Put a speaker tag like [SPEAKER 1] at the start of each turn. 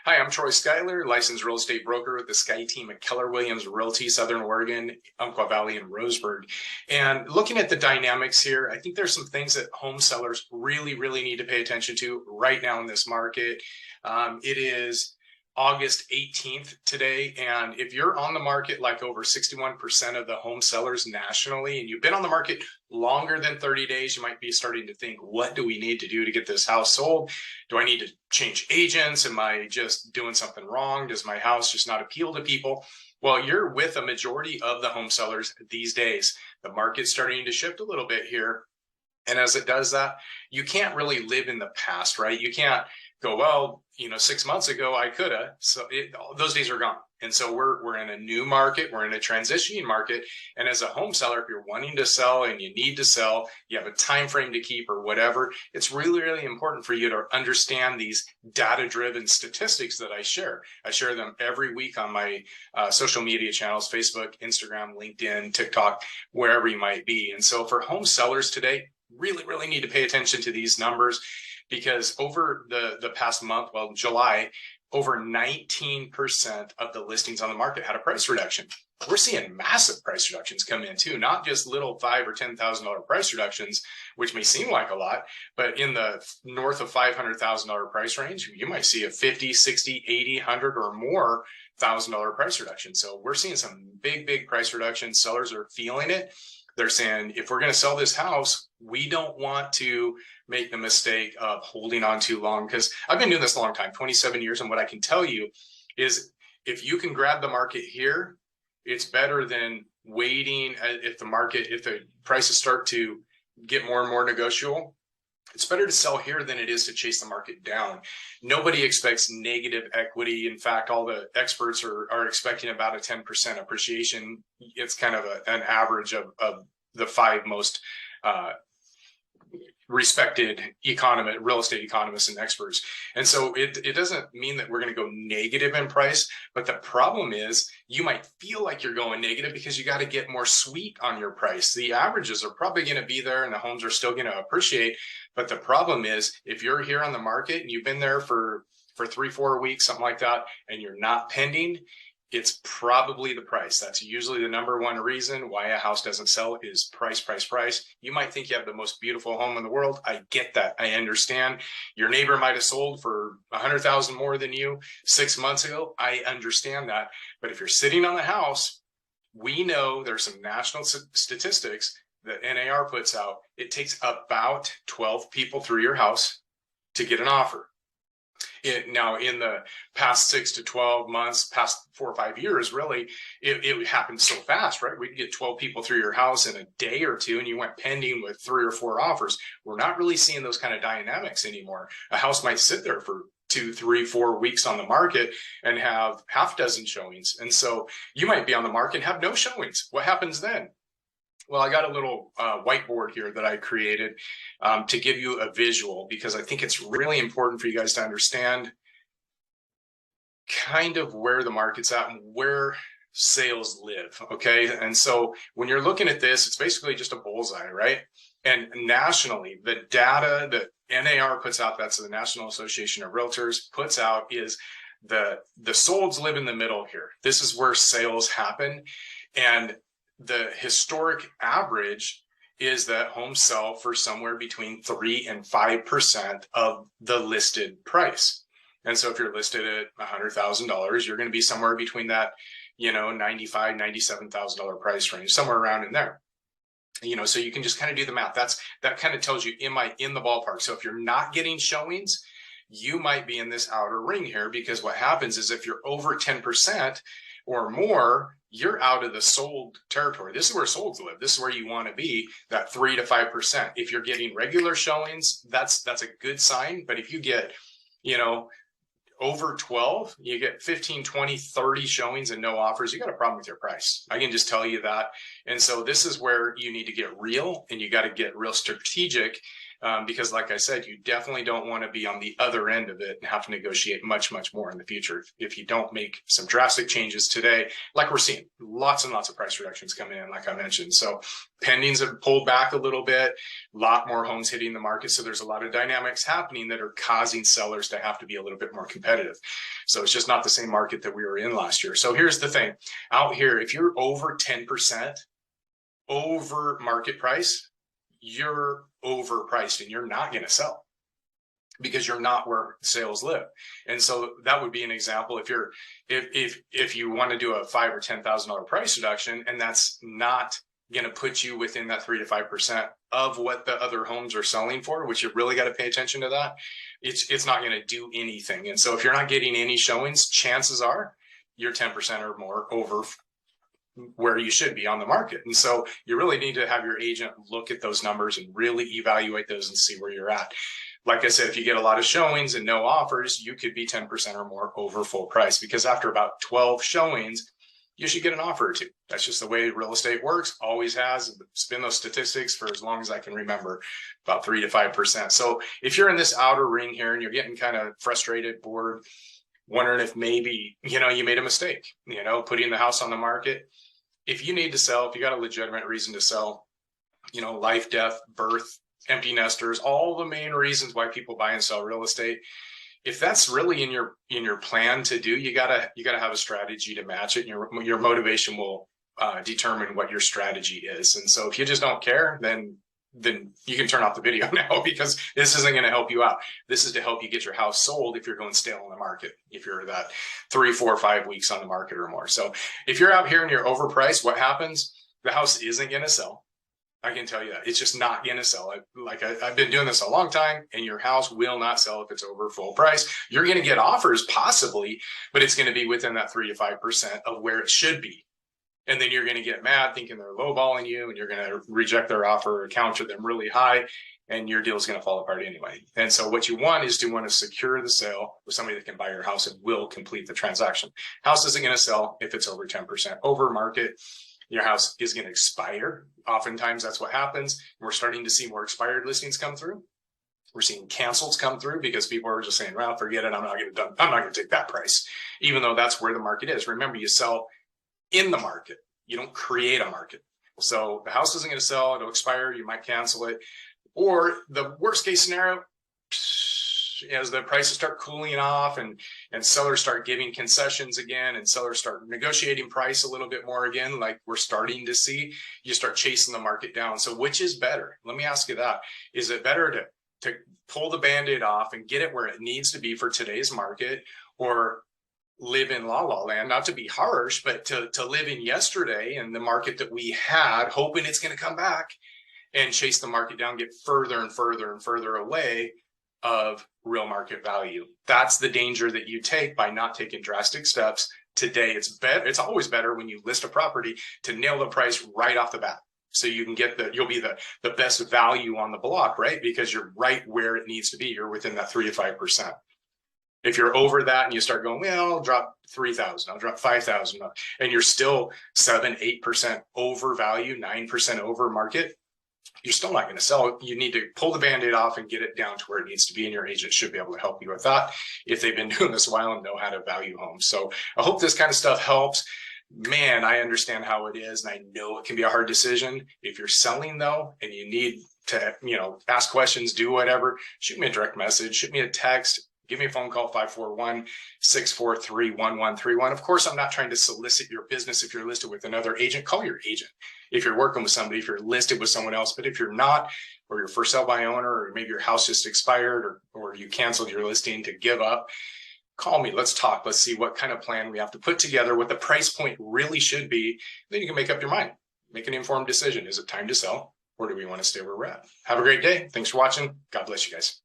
[SPEAKER 1] Hi, I'm Troy Schuyler, licensed real estate broker with the Sky team at Keller Williams Realty, Southern Oregon, Umpqua Valley, and Roseburg. And looking at the dynamics here, I think there's some things that home sellers really need to pay attention to right now in this market. It is August 18th today, and if you're on the market like over 61% of the home sellers nationally, and you've been on the market longer than 30 days, you might be starting to think, what do we need to do to get this house sold? Do I need to change agents? Am I just doing something wrong? Does my house just not appeal to people? Well, you're with a majority of the home sellers these days. The market's starting to shift a little bit here. And as it does that, you can't really live in the past, right? You can't go, well, 6 months ago I coulda. So those days are gone. And so we're in a new market. We're in a transitioning market. And as a home seller, if you're wanting to sell and you need to sell, you have a time frame to keep or whatever, it's really important for you to understand these data-driven statistics that I share. I share them every week on my social media channels, Facebook, Instagram, LinkedIn, TikTok, wherever you might be. And so for home sellers today, really need to pay attention to these numbers, because over the past month, well, July, over 19% of the listings on the market had a price reduction. We're seeing massive price reductions come in too, not just little $5,000 or $10,000 price reductions, which may seem like a lot, but in the north of $500,000 price range, you might see a 50, 60, 80, 100 or more $1,000 price reduction. So we're seeing some big price reductions. Sellers are feeling it. They're saying, if we're going to sell this house, we don't want to make the mistake of holding on too long, because I've been doing this a long time, 27 years. And what I can tell you is, if you can grab the market here, it's better than waiting. If the prices start to get more and more negotiable, it's better to sell here than it is to chase the market down. Nobody expects negative equity. In fact, all the experts are expecting about a 10% appreciation. It's kind of an average of the five most respected real estate economists and experts. And so it doesn't mean that we're going to go negative in price, but the problem is you might feel like you're going negative because you got to get more sweet on your price. The averages are probably going to be there and the homes are still going to appreciate. But the problem is, if you're here on the market and you've been there for 3-4 weeks, something like that, and you're not pending, it's probably the price. That's usually the number one reason why a house doesn't sell, is price. You might think you have the most beautiful home in the world. I get that. I understand. Your neighbor might have sold for $100,000 more than you 6 months ago. I understand that. But if you're sitting on the house, we know there's some national statistics that NAR puts out. It takes about 12 people through your house to get an offer. Now, in the past 6 to 12 months, past 4 or 5 years, really, it happened so fast, right? We could get 12 people through your house in a day or two, and you went pending with 3 or 4 offers. We're not really seeing those kind of dynamics anymore. A house might sit there for 2, 3, 4 weeks on the market and have half dozen showings. And so you might be on the market and have no showings. What happens then? Well, I got a little whiteboard here that I created to give you a visual, because I think it's really important for you guys to understand kind of where the market's at and where sales live, okay? And so when you're looking at this, it's basically just a bullseye, right? And nationally, the data that NAR puts out, that's the National Association of Realtors, puts out, is the solds live in the middle here. This is where sales happen. And the historic average is that homes sell for somewhere between 3 and 5% of the listed price. And so if you're listed at $100,000, you're going to be somewhere between that, $95,000, $97,000 price range, somewhere around in there. So you can just kind of do the math. That kind of tells you, am I in the ballpark? So if you're not getting showings, you might be in this outer ring here, because what happens is, if you're over 10% or more, you're out of the sold territory. This is where solds live. This is where you want to be, that 3 to 5%. If you're getting regular showings, that's a good sign. But if you get, over 12, you get 15, 20, 30 showings and no offers, you got a problem with your price. I can just tell you that. And so this is where you need to get real, and you got to get real strategic, because like I said, you definitely don't want to be on the other end of it and have to negotiate much more in the future if you don't make some drastic changes today, like we're seeing. Lots and lots of price reductions coming in, like I mentioned. So pendings have pulled back a little bit, a lot more homes hitting the market. So there's a lot of dynamics happening that are causing sellers to have to be a little bit more competitive. So it's just not the same market that we were in last year. So here's the thing out here, if you're over 10% over market price, you're overpriced and you're not going to sell because you're not where sales live. And so that would be an example. If you want to do a $5,000 or $10,000 price reduction, and that's not going to put you within that 3 to 5% of what the other homes are selling for, which you really got to pay attention to that. It's not going to do anything. And so if you're not getting any showings, chances are you're 10% or more over where you should be on the market. And so you really need to have your agent look at those numbers and really evaluate those and see where you're at. Like I said, if you get a lot of showings and no offers, you could be 10% or more over full price, because after about 12 showings, you should get an offer or two. That's just the way real estate works, always has. It's been those statistics for as long as I can remember, about 3 to 5%. So if you're in this outer ring here and you're getting kind of frustrated, bored, wondering if maybe, you made a mistake, putting the house on the market. If you need to sell, if you got a legitimate reason to sell, life, death, birth, empty nesters, all the main reasons why people buy and sell real estate. If that's really in your plan to do, you gotta have a strategy to match it. And your motivation will determine what your strategy is. And so if you just don't care, then you can turn off the video now, because this isn't going to help you out. This is to help you get your house sold if you're going stale on the market, if you're that 3, 4, 5 weeks on the market or more. So if you're out here and you're overpriced, what happens? The house isn't going to sell. I can tell you that. It's just not going to sell. I've been doing this a long time, and your house will not sell if it's over full price. You're going to get offers possibly, but it's going to be within that 3 to 5% of where it should be. And then you're going to get mad thinking they're lowballing you, and you're going to reject their offer or counter them really high, and your deal is going to fall apart anyway. And so what you want is to secure the sale with somebody that can buy your house and will complete the transaction. House isn't going to sell if it's over 10% over market. Your house is going to expire. Oftentimes that's what happens. We're starting to see more expired listings come through. We're seeing cancels come through because people are just saying, well, forget it. I'm not going to take that price, even though that's where the market is. Remember, you sell in the market. You don't create a market. So the house isn't going to sell. It'll expire. You might cancel it. Or the worst case scenario, as the prices start cooling off and sellers start giving concessions again, and sellers start negotiating price a little bit more again, like we're starting to see, you start chasing the market down. So which is better? Let me ask you that. Is it better to pull the Band-Aid off and get it where it needs to be for today's market, or live in la-la land, not to be harsh, but to live in yesterday and the market that we had, hoping it's going to come back, and chase the market down, get further and further and further away of real market value? That's the danger that you take by not taking drastic steps today. It's always better when you list a property to nail the price right off the bat, so you can you'll be the best value on the block, right? Because you're right where it needs to be. You're within that 3 to 5%. If you're over that and you start going, well, I'll drop 3,000, I'll drop 5,000, and you're still 7, 8% over value, 9% over market, you're still not going to sell it. You need to pull the Band-Aid off and get it down to where it needs to be, and your agent should be able to help you with that if they've been doing this a while and know how to value homes. So I hope this kind of stuff helps. Man, I understand how it is, and I know it can be a hard decision. If you're selling though, and you need to, ask questions, do whatever, shoot me a direct message, shoot me a text, give me a phone call, 541-643-1131. Of course, I'm not trying to solicit your business. If you're listed with another agent, call your agent. If you're working with somebody, if you're listed with someone else, but if you're not, or you're for sale by owner, or maybe your house just expired, or you canceled your listing to give up, call me. Let's talk. Let's see what kind of plan we have to put together, what the price point really should be. Then you can make up your mind, make an informed decision. Is it time to sell, or do we want to stay where we're at? Have a great day. Thanks for watching. God bless you guys.